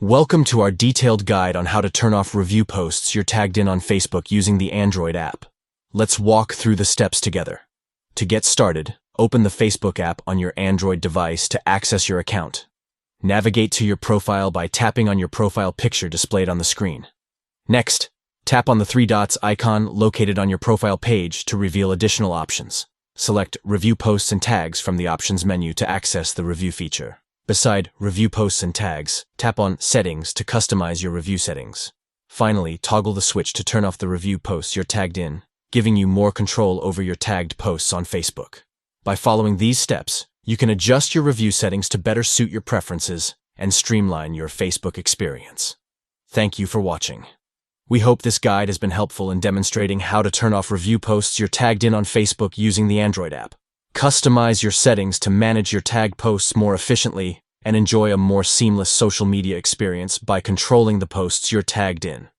Welcome to our detailed guide on how to turn off review posts you're tagged in on Facebook using the Android app. Let's walk through the steps together. To get started, open the Facebook app on your Android device to access your account. Navigate to your profile by tapping on your profile picture displayed on the screen. Next, tap on the three dots icon located on your profile page to reveal additional options. Select Review Posts and Tags from the Options menu to access the review feature. Beside Review Posts and Tags, tap on Settings to customize your review settings. Finally, toggle the switch to turn off the review posts you're tagged in, giving you more control over your tagged posts on Facebook. By following these steps, you can adjust your review settings to better suit your preferences and streamline your Facebook experience. Thank you for watching. We hope this guide has been helpful in demonstrating how to turn off review posts you're tagged in on Facebook using the Android app. Customize your settings to manage your tagged posts more efficiently and enjoy a more seamless social media experience by controlling the posts you're tagged in.